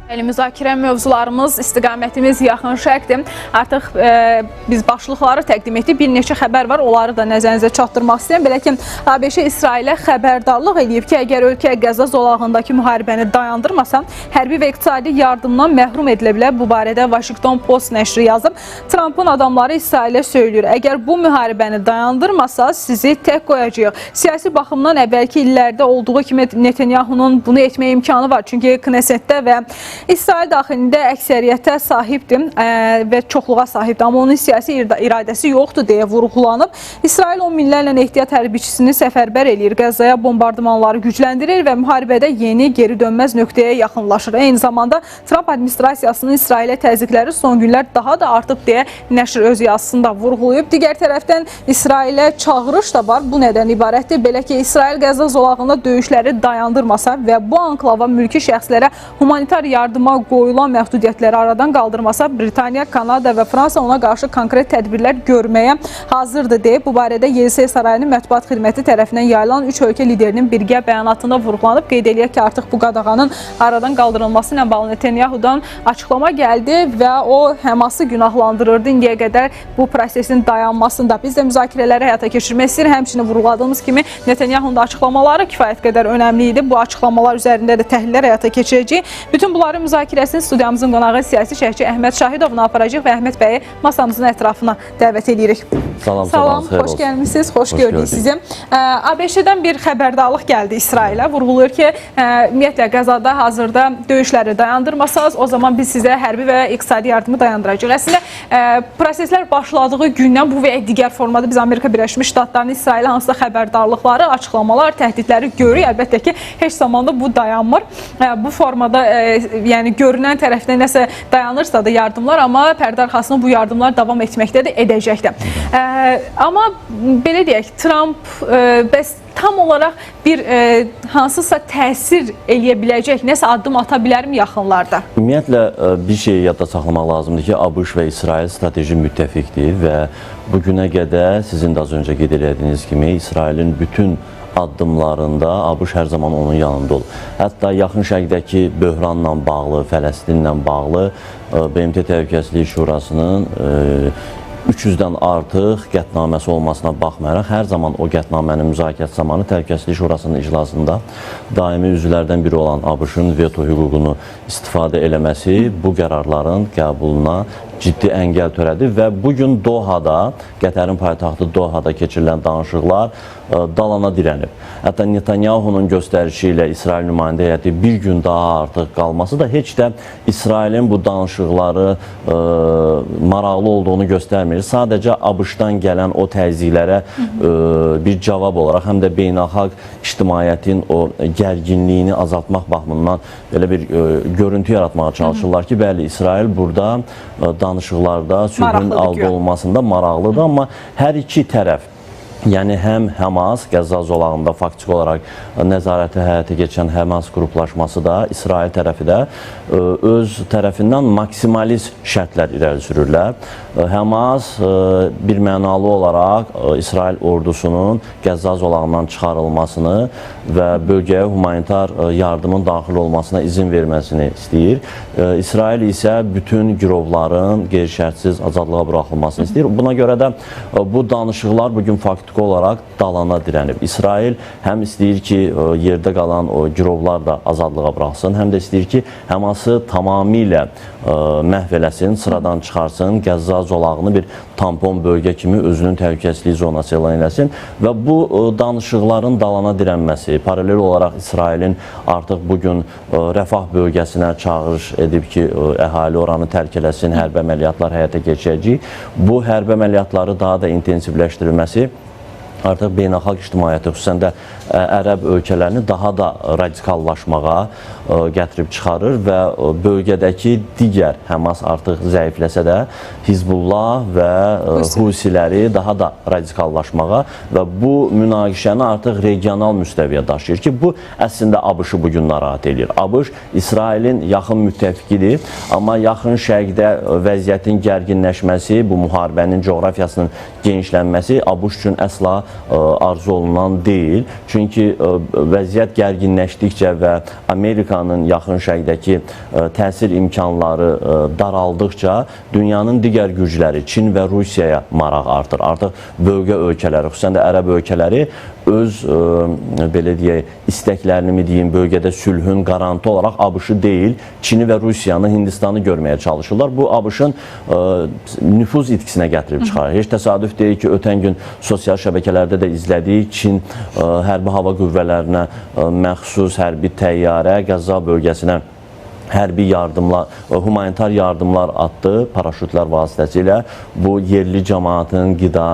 Müzakirə mövzularımız, istiqamətimiz yaxın şərqdir. Artıq biz başlıqları təqdim etdik. Bir neçə xəbər var, onları da nəzərinizə çatdırmaq istəyirəm. Belə ki, ABŞ İsrailə xəbərdarlıq edib ki, əgər ölkə Qəzza zolağındakı müharibəni dayandırmasa, hərbi və iqtisadi yardımdan məhrum edilə bilər. Bu barədə Washington Post nəşri yazıb. Trumpın adamları İsrailə söylüyor, əgər bu müharibəni dayandırmasa, sizi tək qoyacaq. Siyasi baxımdan əvvəlki illərdə olduğu kimi Netanyahunun bunu etməyə imkanı var. Çünki Knessetdə və İsrail daxilində əksəriyyətə sahibdir və çoxluğa sahibdir, amma onun siyasi iradəsi yoxdur deyə vurğulanıb. İsrail 10 minlərlə ehtiyat hərbiçisini səfərbər eləyir, Qəzzaya bombardımanları gücləndirir və müharibədə yeni geri dönməz nöqtəyə yaxınlaşır. Eyni zamanda Trump administrasiyasının İsrailə təzyiqləri son günlər daha da artıb deyə nəşr öz yazısında vurğulayıb. Digər tərəfdən İsrailə çağırış da var. Bu nədən ibarətdir? Belə ki, İsrail Qəzza zolağında döyüşləri dayandırmasa və bu anklava mülki şəxslərə humanitar yardıma qoyulan məhdudiyyətləri aradan qaldırmasa, Britaniya, Kanada və Fransa ona qarşı konkret tədbirlər görməyə hazırdır deyib. Bu barədə YSE Sarayının mətbuat xidməti tərəfindən yayılan 3 ölkə liderinin birgə bəyanatında vurğulanıb. Qeyd eləyək ki, artıq bu qadağanın aradan qaldırılması ilə bağlı Netanyahudan açıqlama gəldi və o Həması günahlandırırdı indiyə qədər bu prosesin dayanmasında. Biz də müzakirələri həyata keçirmək istəyir. Həmçinin vurğuladığımız kimi Netanyahunun da açıqlamaları kifayət qədər önəmli idi. Bu açıqlamalar üzərində də təhlillər həyata keçirəcəyik. Bütün bunların müzakirəsini studiyamızın qonağı siyasi şərhçi Əhməd Şahidovla aparacaq və Əhməd bəyi masamızın ətrafına dəvət edirik. Salam, xoş gəlmişsiniz, xoş gördük sizi. ABŞ-dən bir xəbərdarlıq gəldi İsrailə. Vurğulayır ki, ümumiyyətlə Qəzada hazırda döyüşləri dayandırmasanız, o zaman biz sizə hərbi və iqtisadi yardımı dayandıracaq. Əslində, proseslər başladığı gündən bu və digər formada biz Amerika Birləşmiş Ştatlarının İsrailə hansısa xəbərdarlıqları, açıqlamalar, təhdidləri görürük. Əlbəttə ki, heç zamanda bu dayanmır. Bu formada yəni görünən tərəfdən nəsə dayanırsa da yardımlar, amma pərdə arxasında bu yardımlar davam etməkdədir, edəcəkdir. Amma belə deyək, Trump bəs tam olaraq bir hansısa təsir eləyə biləcək, nəsə addım ata bilərmi yaxınlarda? Ümumiyyətlə, bir şey yadda saxlamaq lazımdır ki, ABŞ və İsrail strateji müttəfiqdir və bugünə qədər sizin də az öncə qeyd elədiyiniz kimi İsrailin bütün addımlarında ABŞ hər zaman onun yanında olur. Hətta yaxın şərqdəki böhranla bağlı, Fələstinlə bağlı BMT Təhlükəsizlik Şurasının 300-dən artıq qətnaməsi olmasına baxmayaraq, hər zaman o qətnamənin müzakirəsi zamanı Təhlükəsizlik Şurasının iclasında daimi üzvlərdən biri olan ABŞ-ın veto hüququnu istifadə eləməsi bu qərarların qəbuluna ciddi əngəl törədir və bugün Dohada, Qətərin paytaxtı Dohada keçirilən danışıqlar dalana dirənib. Hətta Netanyahunun göstərişi ilə İsrail nümayəndə heyəti bir gün daha artıq qalması da heç də İsrailin bu danışıqları maraqlı olduğunu göstərmir. Sadəcə ABŞ-dan gələn o təzyiqlərə bir cavab olaraq, həm də beynəlxalq ictimaiyyətin o gərginliyini azaltmaq baxımından belə bir görüntü yaratmağa çalışırlar ki, bəli, İsrail burada danışıqlarda sülhün əldə olunmasında maraqlıdır, amma hər iki tərəf, yəni həm Həmas, Qəzza zolağında faktiki olaraq nəzarəti həyata keçən Həmas qruplaşması da, İsrail tərəfi də öz tərəfindən maksimalist şərtlər irəli sürürlər. Həmas bir mənalı olaraq İsrail ordusunun Qəzza zolağından çıxarılmasını və bölgəyə humanitar yardımın daxil olmasına izin verməsini istəyir. İsrail isə bütün girovların qeyri-şərtsiz azadlığa buraxılmasını istəyir. Buna görə də bu danışıqlar bugün faktiki olaraq dalana dirənib. İsrail həm istəyir ki, yerdə qalan o girovlar da azadlığa buraxsın, həm də istəyir ki, Həması tamamilə məhv eləsin, sıradan çıxarsın, Qəzza zolağını bir tampon bölgə kimi özünün təhlükəsizlik zonası elan eləsin və bu danışıqların dalana dirənməsi, paralel olaraq İsrailin artıq bugün Rəfah bölgəsinə çağırış edib ki, əhali oranı tərk eləsin, hərbi əməliyyatlar həyata keçirəcək. Bu hərbi əməliyyatları daha da intensivləşdirilməsi artıq beynəlxalq ictimaiyyəti, xüsusən də ərəb ölkələrini daha da radikallaşmağa gətirib çıxarır və bölgədəki digər Həmas artıq zəifləsə də Hizbullah və Husiləri daha da radikallaşmağa və bu münaqişəni artıq regional müstəviyə daşıyır ki, bu əslində ABŞ-ı bugün narahat edir. ABŞ İsrailin yaxın müttəfiqidir, amma yaxın şərqdə vəziyyətin gərginləşməsi, bu müharibənin coğrafiyasının genişlənməsi ABŞ üçün əsla arzu olunan deyil. Çünki vəziyyət gərginləşdikcə və Amerikanın yaxın şərqdəki təsir imkanları daraldıqca dünyanın digər gücləri, Çin və Rusiyaya maraq artır. Artıq bölgə ölkələri, xüsusən də ərəb ölkələri öz belə deyək, istəklərini mi deyim, bölgədə sülhün qarantı olaraq ABŞ-ı deyil, Çini və Rusiyanı, Hindistanı görməyə çalışırlar. Bu ABŞ-ın nüfuz itkisinə gətirib çıxarır. Heç təsadüf deyil ki, ötən gün sosial şəbəkələrdə də izlədik, Çin hərbi hava qüvvələrinə məxsus hərbi təyyarə Qəzza bölgəsinə hərbi yardımlar, humanitar yardımlar atdı paraşütlər vasitəsilə. Bu yerli cəmaatın qida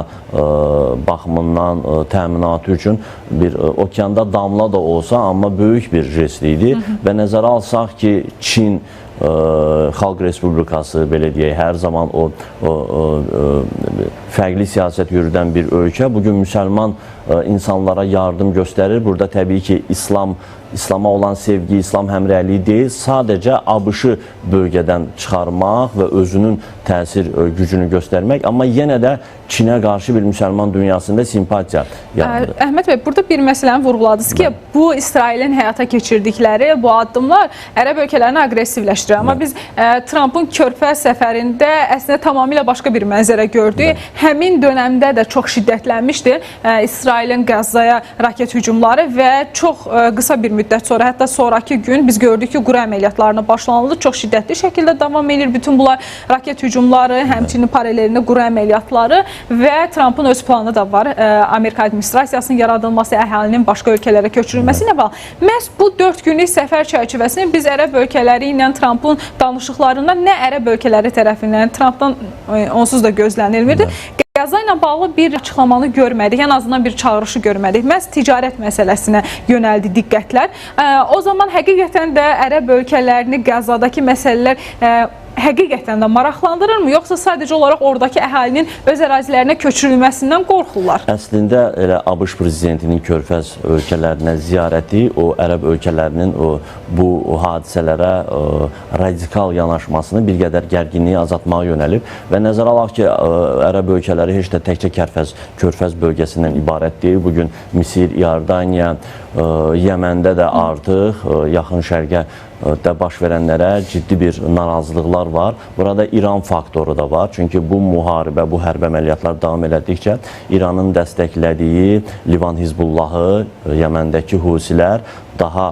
baxımından təminatı üçün bir okeanda damla da olsa, amma böyük bir jest idi və nəzərə alsaq ki, Çin Xalq Respublikası, belə deyək, hər zaman o fərqli siyasət yürüdən bir ölkə. Bugün müsəlman insanlara yardım göstərir. Burada təbii ki, İslama olan sevgi, İslam həmrəyliyi deyil, sadəcə ABŞ-ı bölgədən çıxarmaq və özünün təsir gücünü göstərmək, amma yenə də Çinə qarşı bir müsəlman dünyasında simpatiya yaranır. Əhməd bəy, burada bir məsələni vurğuladınız ki, bu İsrailin həyata keçirdikləri bu addımlar ərəb ölkələrini aqressivləşdirir. Amma biz Trumpın Körfəz səfərində əslində tamamilə başqa bir mənzərə gördük. Həmin dönəmdə də çox şiddətlənmişdi İsrailin Qəzzaya raket hücumları və çox qısa bir müddət sonra, hətta sonraki gün biz gördük ki, quru əməliyyatlarına başlanıldı. Çox şiddətli şəkildə davam edir bütün bunlar raket hücumları, həmçinin paralelində quru əməliyyatları və Trumpın öz planı da var. Amerika administrasiyasının yaradılması, əhalinin başqa ölkələrə köçürülməsi ilə bağlı. Məhz bu 4 günlük səfər çərçivəsində biz ərəb ölkələri ilə Trumpın danışıqlarından nə ərəb ölkələri tərəfindən, Trumpdan onsuz da gözlənilmirdi. Qəzza ilə bağlı bir açıqlamanı görmədik, ən azından bir çağırışı görmədik. Məhz ticarət məsələsinə yönəldi diqqətlər. O zaman həqiqətən də ərəb ölkələrini Qəzzadakı məsələlər həqiqətən də maraqlandırırmı, yoxsa sadəcə olaraq oradakı əhalinin öz ərazilərinə köçürülməsindən qorxurlar? Əslində elə ABŞ prezidentinin Körfəz ölkələrinə ziyarəti o ərəb ölkələrinin bu hadisələrə radikal yanaşmasını bir qədər gərginliyi azaltmağa yönəlib və nəzərə alaq ki, ərəb ölkələri heç də təkcə Körfəz bölgəsindən ibarət deyil. Bugün Misir, İordaniya, Yəməndə də artıq yaxın şərqə də baş verənlərə ciddi bir narazılıqlar var. Burada İran faktoru da var. Çünki bu müharibə, bu hərbi əməliyyatlar davam elədikcə İranın dəstəklədiyi Livan Hizbullahı, Yəməndəki Husilər daha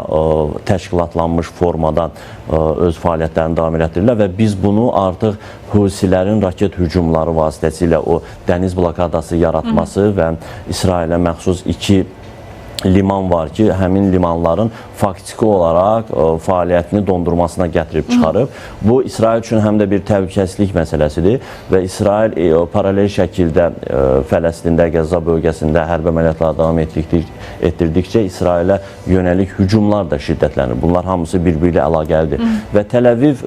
təşkilatlanmış formada öz fəaliyyətlərini davam elətdirirlər və biz bunu artıq Husilərin raket hücumları vasitəsilə o dəniz blokadası yaratması və İsrailə məxsus 2 liman var ki, həmin limanların faktiki olaraq fəaliyyətini dondurmasına gətirib çıxarıb. Bu, İsrail üçün həm də bir təhlükəsizlik məsələsidir və İsrail paralel şəkildə Fələstində, Qəzza bölgəsində hərbi əməliyyatlar davam etdirdikcə İsrailə yönəlik hücumlar da şiddətlənir. Bunlar hamısı bir-biri ilə əlaqəlidir. Və Təl-Əviv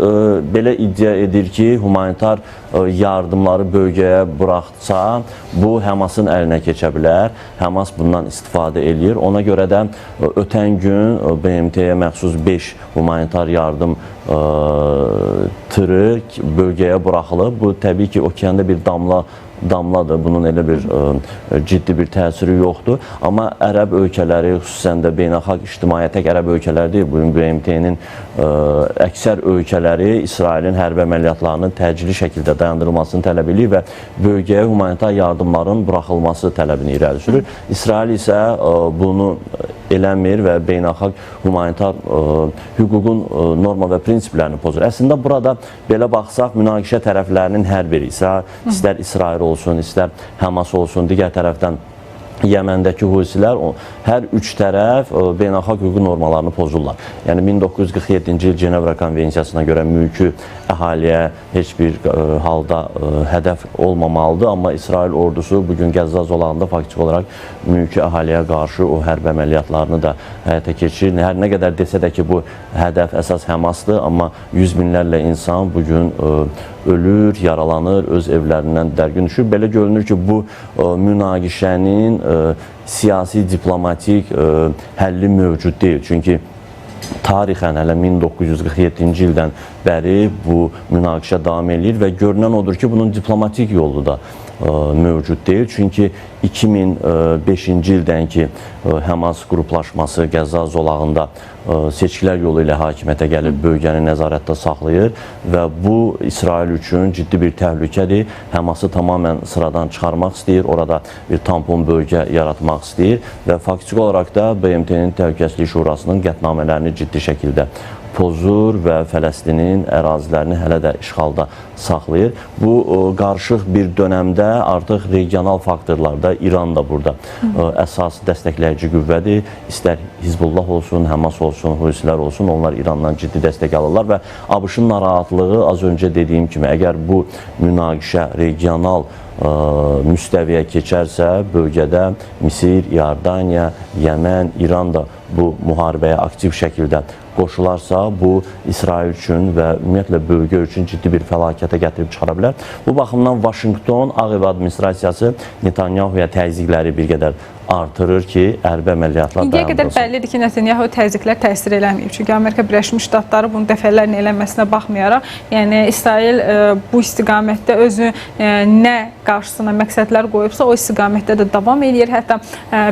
belə iddia edir ki, humanitar yardımları bölgəyə buraxsa, bu Həmasın əlinə keçə bilər. Həmas bundan istifadə edir. Ona görə də ötən gün BMT-yə məxsus 5 humanitar yardım tırı bölgəyə buraxılıb. Bu, təbii ki, okeanda bir damladır. Bunun elə bir ciddi bir təsiri yoxdur. Amma ərəb ölkələri, xüsusən də beynəlxalq ictimaiyyət tək ərəb ölkələri deyil. Bugün BMT-nin əksər ölkələri İsrailin hərbi əməliyyatlarının təcili şəkildə dayandırılmasını tələb edir və bölgəyə humanitar yardımların buraxılması tələbini irəli sürür. İsrail isə bunu eləmir və beynəlxalq humanitar hüququn norma və prinsiplərini pozur. Əslində burada belə baxsaq, münaqişə tərəflərinin hər biri, istər İsrail olsun, istər Həmas olsun, digər tərəfdən Yəməndəki Husilər, hər üç tərəf beynəlxalq hüquq normalarını pozurlar. Yəni 1947-ci il Cenevra konvensiyasına görə mülki əhaliyə heç bir halda hədəf olmamalıdır, amma İsrail ordusu bugün Qəzza zolağında faktiki olaraq mülki əhaliyə qarşı o hərb əməliyyatlarını da həyata keçirir. Hər nə qədər desə də ki, bu hədəf əsas Həmasdır, amma yüz minlərlə insan bugün ölür, yaralanır, öz evlərindən dərgin düşür. Belə görünür ki, bu münaqişənin siyasi, diplomatik həlli mövcud deyil. Çünki tarixən hələ 1947-ci ildən bəri bu münaqişə davam edir və görünən odur ki, bunun diplomatik yolu da mövcud deyil. Çünki 2005-ci ildən ki Həmas qruplaşması Qəzza zolağında seçkilər yolu ilə hakimiyyətə gəlib bölgəni nəzarətdə saxlayır və bu İsrail üçün ciddi bir təhlükədir. Həması tamamilə sıradan çıxarmaq istəyir, orada bir tampon bölgə yaratmaq istəyir və faktiki olaraq da BMT-nin Təhlükəsizlik Şurasının qətnamələrini ciddi şəkildə pozur və Fələstinin ərazilərini hələ də işğalda saxlayır. Bu qarışıq bir dönəmdə artıq regional faktorlarda İran da burada əsas dəstəkləyici qüvvədir. İstər Hizbullah olsun, Həmas olsun, Husilər olsun, onlar İrandan ciddi dəstək alırlar və ABŞ-ın narahatlığı az öncə dediyim kimi, əgər bu münaqişə regional müstəviyə keçərsə, bölgədə Misir, Yordaniya, Yəmən, İran da bu müharibəyə aktiv şəkildə qoşularsa, bu İsrail üçün və ümumiyyətlə bölgə üçün ciddi bir fəlakətə gətirib çıxara bilər. Bu baxımdan Vaşinqton, Ağ Ev administrasiyası Netanyahuya təzyiqləri bir qədər artırır ki, hərbi əməliyyatlar İndiyə qədər bəllidir ki, Netanyahu təzyiqlər təsir eləməyib. Çünki Amerika Birləşmiş Ştatları bunu dəfələrlə eləməsinə baxmayaraq, yəni İsrail bu istiqamətdə özü nə qarşısına məqsədlər qoyubsa, o istiqamətdə də davam eləyir. Hətta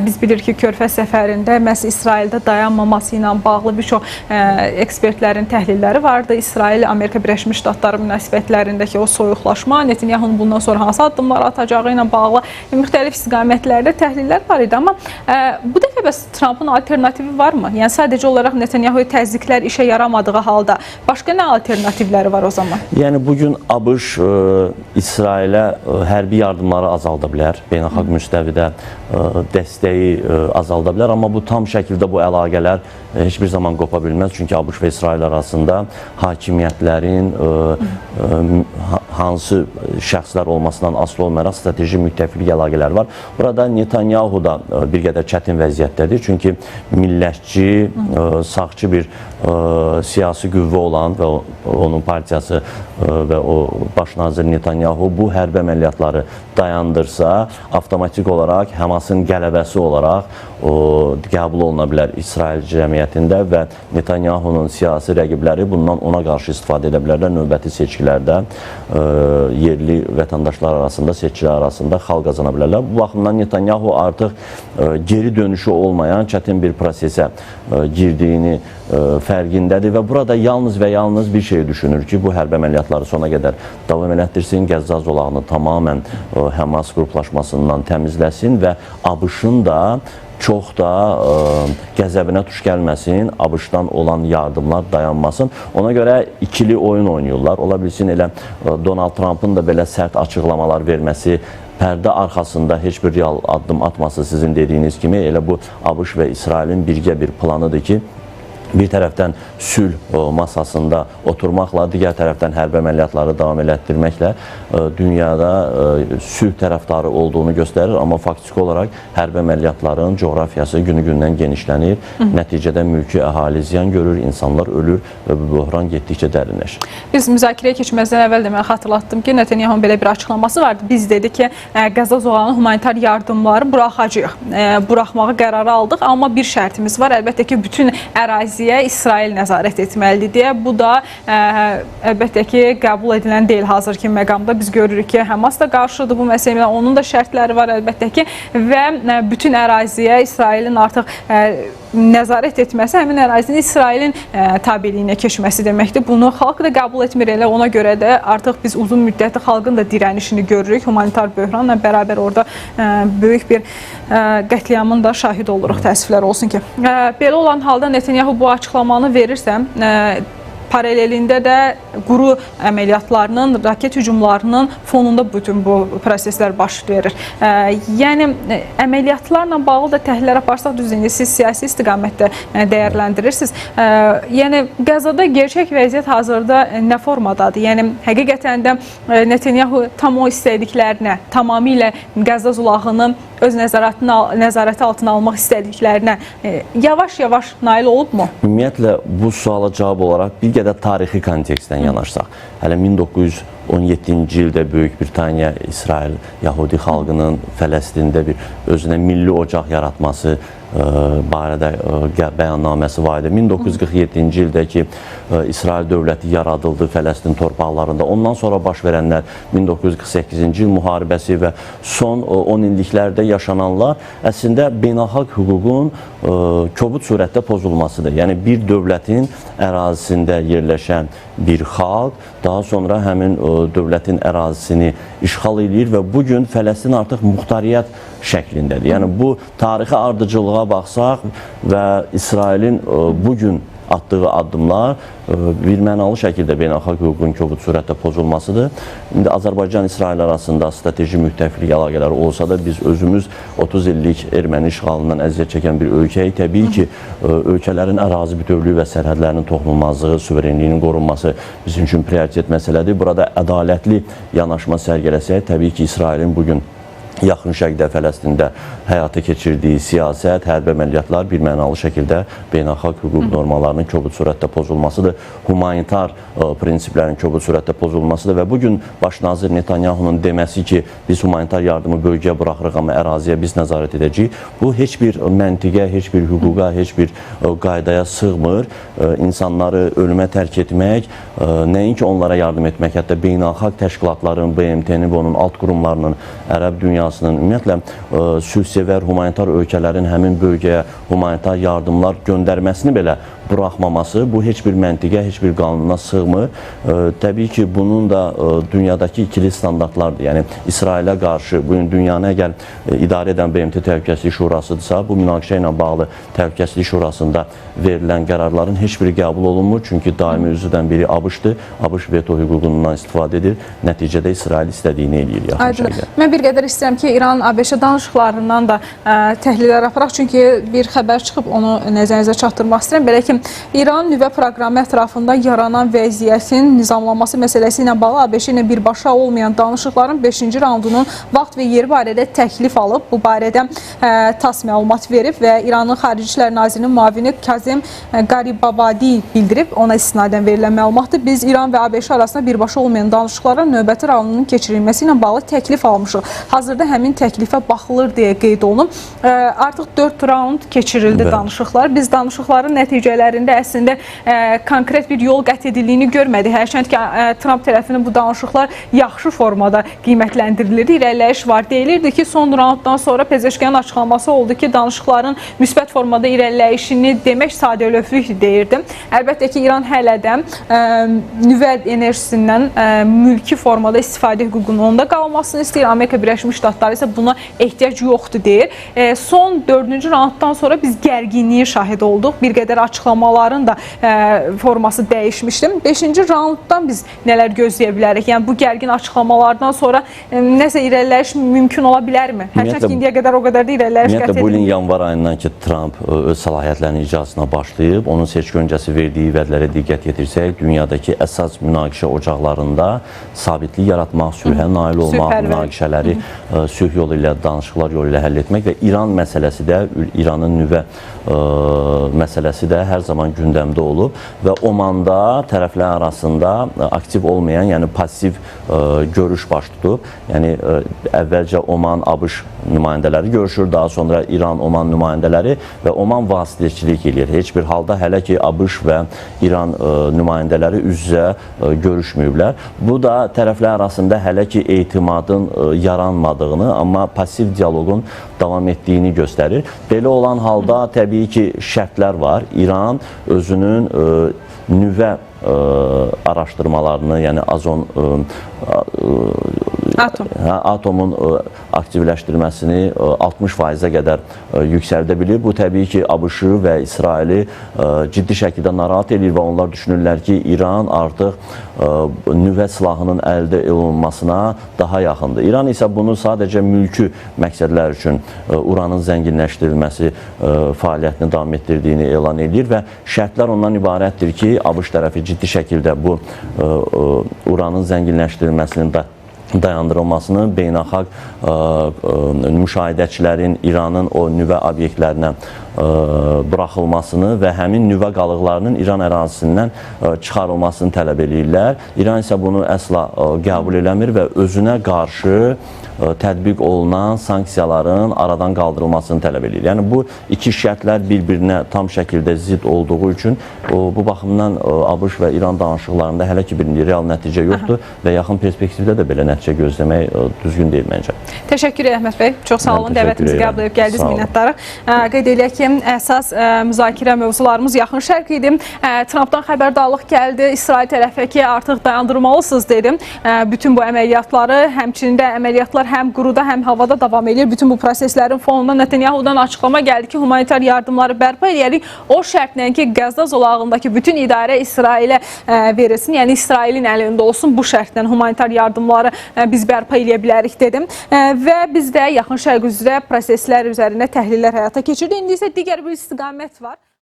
biz bilirik ki, Körfəz səfərində məhz İsraildə dayanmaması ilə bağlı bir çox ekspertlərin təhlilləri vardı. İsrail-Amerika Birləşmiş Ştatları münasibətlərindəki o soyuqlaşma, Netanyahunun bundan sonra hansı addımlar atacağı ilə bağlı müxtəlif istiqamətlərdə təhlillər var idi. Amma bu dəfə bəs Trumpın alternativi varmı? Yəni sadəcə olaraq Netanyahuya təzyiqlər işə yaramadığı halda başqa nə alternativləri var o zaman? Yəni bugün ABŞ İsrailə hərbi yardımları azalda bilər, beynəlxalq müstəvidə dəstəyi azalda bilər, amma bu tam şəkildə bu əlaqələr heç bir zaman qopa bilməz. Çünki ABŞ və İsrail arasında hakimiyyətlərin hansı şəxslər olmasından asılı olmayaraq strateji müttəfiqlik əlaqələri var. Burada Netanyahu da bir qədər çətin vəziyyətdədir. Çünki millətçi, sağçı bir siyasi qüvvə olan və onun partiyası və o baş nazir Netanyahu bu hərbi əməliyyatları dayandırsa, avtomatik olaraq Həmasın qələbəsi olaraq qəbul oluna bilər İsrail cəmiyyətində və Netanyahunun siyasi rəqibləri bundan ona qarşı istifadə edə bilərlər. Növbəti seçkilərdə yerli vətəndaşlar arasında, seçkilər arasında xal qazana bilərlər. Bu baxımdan Netanyahu artıq geri dönüşü olmayan çətin bir prosesə girdiyini fərqindədir və burada yalnız və yalnız bir şey düşünür ki, bu hərbi əməliyyatları sona qədər davam elətdirsin, Qəzza zolağını tamamən Həmas qruplaşmasından təmizləsin və ABŞ-ın da çox da qəzəbinə tuş gəlməsin, ABŞ-dan olan yardımlar dayanmasın. Ona görə ikili oyun oynayırlar. Ola bilsin elə Donald Trump'ın da belə sərt açıqlamalar verməsi, pərdə arxasında heç bir real addım atması sizin dediyiniz kimi, elə bu ABŞ və İsrailin birgə bir planıdır ki, bir tərəfdən sülh masasında oturmaqla, digər tərəfdən hərbi əməliyyatları davam elətdirməklə dünyada sülh tərəfdarı olduğunu göstərir. Amma faktiki olaraq hərbi əməliyyatların coğrafiyası günü-gündən genişlənir. Nəticədə mülki əhali ziyan görür, insanlar ölür və bu böhran getdikcə dərinləşir. Biz müzakirəyə keçməzdən əvvəl də mən xatırlatdım ki, Netanyahunun belə bir açıqlaması vardı. Biz dedi ki, Qəzza zolağının humanitar yardımları buraxacağıq. Buraxmağı qərarı aldıq, amma bir şərtimiz var. Əlbəttə ki, bütün ərazi İsrail nəzarət etməlidir deyə. Bu da əlbəttə ki, qəbul edilən deyil hazırki məqamda. Biz görürük ki, Həmas da qarşıdır bu məsələyə. Onun da şərtləri var əlbəttə ki və bütün əraziyə İsrailin artıq nəzarət etməsi həmin ərazinin İsrailin tabeliyinə keçməsi deməkdir. Bunu xalq da qəbul etmir, elə ona görə də artıq biz uzun müddətli xalqın da dirənişini görürük. Humanitar böhranla bərabər orada böyük bir qətliamın da şahid oluruq, təəssüflər olsun ki. Belə olan halda Netanyahu bu açıqlamanı verirsəm, paralelində də quru əməliyyatlarının, raket hücumlarının fonunda bütün bu proseslər baş verir. Yəni, əməliyyatlarla bağlı da təhlillər aparsaq, düzünü siz siyasi istiqamətdə dəyərləndirirsiniz. Yəni, Qəzzada gerçək vəziyyət hazırda nə formadadır? Yəni, həqiqətən də Netanyahu tam o istədiklərinə, tamamilə Qəzza zolağının öz nəzarəti altına almaq istədiklərinə yavaş-yavaş nail olubmu? Ümumiyyətlə, bu suala cavab olaraq bir qədər tarixi kontekstdən yanaşsaq, hələ 1917-ci ildə Böyük Britaniya, İsrail, Yahudi xalqının Fələstində bir özünə milli ocaq yaratması barədə bəyannaməsi var idi. 1947-ci ildə ki, İsrail dövləti yaradıldı Fələstin torpaqlarında. Ondan sonra baş verənlər 1948-ci il müharibəsi və son 10 illiklərdə yaşananlar əslində beynəlxalq hüququn kobud surətdə pozulmasıdır. Yəni bir dövlətin ərazisində yerləşən bir xalq daha sonra həmin dövlətin ərazisini işğal edir və bugün Fələstin artıq muxtariyyət şəklindədir. Yəni bu tarixi ardıcılığa baxsaq və İsrailin bugün atdığı addımlar bir mənalı şəkildə beynəlxalq hüququn kobud surətdə pozulmasıdır. İndi Azərbaycan-İsrail arasında strateji müttəfiqlik əlaqələri olsa da biz özümüz 30 illik erməni işğalından əziyyət çəkən bir ölkəyik. Təbii ki, ölkələrin ərazi bütövlüyü və sərhədlərinin toxunulmazlığı, suverenliyinin qorunması bizim üçün prioritet məsələdir. Burada ədalətli yanaşma sərgiləsək, təbii ki, İsrailin bugün Yaxın Şərqdə, Fələstində həyata keçirdiyi siyasət, hərbi əməliyyatlar bir mənalı şəkildə beynəlxalq hüquq normalarının kobud surətdə pozulmasıdır. Humanitar prinsiplərin kobud surətdə pozulmasıdır və bugün Baş nazir Netanyahunun deməsi ki, biz humanitar yardımı bölgəyə buraxırıq, amma əraziyə biz nəzarət edəcəyik. Bu, heç bir məntiqə, heç bir hüquqa, heç bir qaydaya sığmır. İnsanları ölümə tərk etmək, nəinki onlara yardım etmək, hətta beynəlxalq təşkilatların, BMT-nin və onun alt qurumlarının, ərəb dünyasının, ümumiyyətlə sülhsevər humanitar ölkələrin həmin bölgəyə humanitar yardımlar göndərməsini belə buraxmaması, bu heç bir məntiqə, heç bir qanuna sığmır. Təbii ki, bunun da dünyadakı ikili standartlardır. Yəni, İsrailə qarşı bugün dünyanı əgər idarə edən BMT Təhlükəsizlik Şurasıdırsa, bu münaqişə ilə bağlı Təhlükəsizlik Şurasında verilən qərarların heç biri qəbul olunmur. Çünki daimi üzvdən biri ABŞ-dır. ABŞ veto hüququndan istifadə edir. Nəticədə İsrail istədiyini eləyir yaxın şəkildə. Mən bir qədər istəyirəm ki, İran-ABŞ danışıqlarından da təhlillər aparaq. Çünki bir xəbər çıxıb, onu nəzərinizə çatdırmaq istəyirəm. Belə ki, İran nüvə proqramı ətrafında yaranan vəziyyətin nizamlanması məsələsi ilə bağlı ABŞ ilə birbaşa olmayan danışıqların 5-ci raundunun vaxt və yeri barədə təklif alıb. Bu barədə TASS məlumat verib və İranın Xarici İşlər Nazirinin müavini Kazim Qaribabadi bildirib. Ona istinadən verilən məlumatdır. Biz İran və ABŞ arasında birbaşa olmayan danışıqlara növbəti raundunun keçirilməsi ilə bağlı təklif almışıq. Hazırda həmin təklifə baxılır deyə qeyd olunub. Artıq 4 raund keçirildi danışıqlar. Biz danışıqların nəticələrində əslində konkret bir yol qət edildiyini görmədik. Hərçənd ki, Trump tərəfindən bu danışıqlar yaxşı formada qiymətləndirilir, irəliləyiş var. Deyilirdi ki, son raunddan sonra Pezeşkanın açıqlaması oldu ki, danışıqların müsbət formada irəliləyişini demək sadəlövhlükdür deyirdim. Əlbəttə ki, İran hələ də nüvə enerjisindən mülki formada istifadə hüququnun onda qalmasını istəyir. Amerika Birləşmiş Ştatları isə buna ehtiyac yoxdur deyir. Son 4-cü raunddan sonra biz gərginliyə şahid olduq. Bir qədər açıqlamaların da forması dəyişmişdi. 5-ci raunddan biz nələr gözləyə bilərik? Yəni bu gərgin açıqlamalardan sonra nəsə irəliləyiş mümkün ola bilərmi? Hərçənd ki, indiyə qədər o qədər də irəliləyiş qət edilmir. Bu ilin yanvar ayından ki, Trump öz səlahiyyətlərinin icrasına başlayıb, onun seçki öncəsi verdiyi vədlərə diqqət yetirsək, dünyadakı əsas münaqişə ocaqlarında sabitlik yaratmaq, sülhə nail olmaq, münaqişələri sülh yolu ilə, danışıqlar yolu ilə həll etmək və İran məsələsi də, İranın nüvə məsələsi də hər zaman gündəmdə olub və Omanda tərəflər arasında aktiv olmayan, yəni pasiv görüş baş tutub. Yəni əvvəlcə Oman, ABŞ nümayəndələri görüşür, daha sonra İran, Oman nümayəndələri və Oman vasitəçilik edir. Heç bir halda hələ ki ABŞ və İran nümayəndələri üz-üzə görüşməyiblər. Bu da tərəflər arasında hələ ki etimadın yaranmadığını, amma pasiv dialoqun davam etdiyini göstərir. Belə olan halda təbii ki şərtlər var. İran özünün nüvə araşdırmalarını, yəni atomun aktivləşdirməsini 60%-ə qədər yüksəldə bilir. Bu təbii ki ABŞ və İsraili ciddi şəkildə narahat edir və onlar düşünürlər ki, İran artıq nüvə silahının əldə olunmasına daha yaxındır. İran isə bunu sadəcə mülki məqsədlər üçün uranın zənginləşdirilməsi fəaliyyətini davam etdirdiyini elan edir və şərtlər ondan ibarətdir ki, ABŞ tərəfi ciddi şəkildə bu uranın zənginləşdirilməsinin dayandırılmasını, beynəlxalq müşahidəçilərin İranın o nüvə obyektlərinə buraxılmasını və həmin nüvə qalıqlarının İran ərazisindən çıxarılmasını tələb edirlər. İran isə bunu əsla qəbul eləmir və özünə qarşı tətbiq olunan sanksiyaların aradan qaldırılmasını tələb edir. Yəni bu iki şərtlər bir-birinə tam şəkildə zidd olduğu üçün bu baxımdan ABŞ və İran danışıqlarında hələ ki bir real nəticə yoxdur və yaxın perspektivdə də belə nəticə gözləmək düzgün deyil məncə. Təşəkkür edirəm Əhməd bəy. Çox sağ olun. Dəvətimizi qəbul edib gəldiniz, minnətdarıq. Qeyd edək ki, əsas müzakirə mövzularımız yaxın şərq idi. Trumpdan xəbərdarlıq gəldi. İsrail tərəfə ki, artıq dayandırmalısınız dedim. Bütün bu əməliyyatları, həmçinin də əməliyyatlar həm quruda, həm havada davam edir. Bütün bu proseslərin fonunda Netanyahu'dan açıqlama gəldi ki, humanitar yardımları bərpa edərik. O şərtlə ki, Qəzza zolağındakı bütün idarə İsrailə verilsin. Yəni İsrailin əlində olsun. Bu şərtlə humanitar yardımları biz bərpa edə bilərik dedim. Və biz də yaxın şərq üzrə proseslər üzərində təhlillər həyata keçirdik. İndi isə digər bir istiqamət var.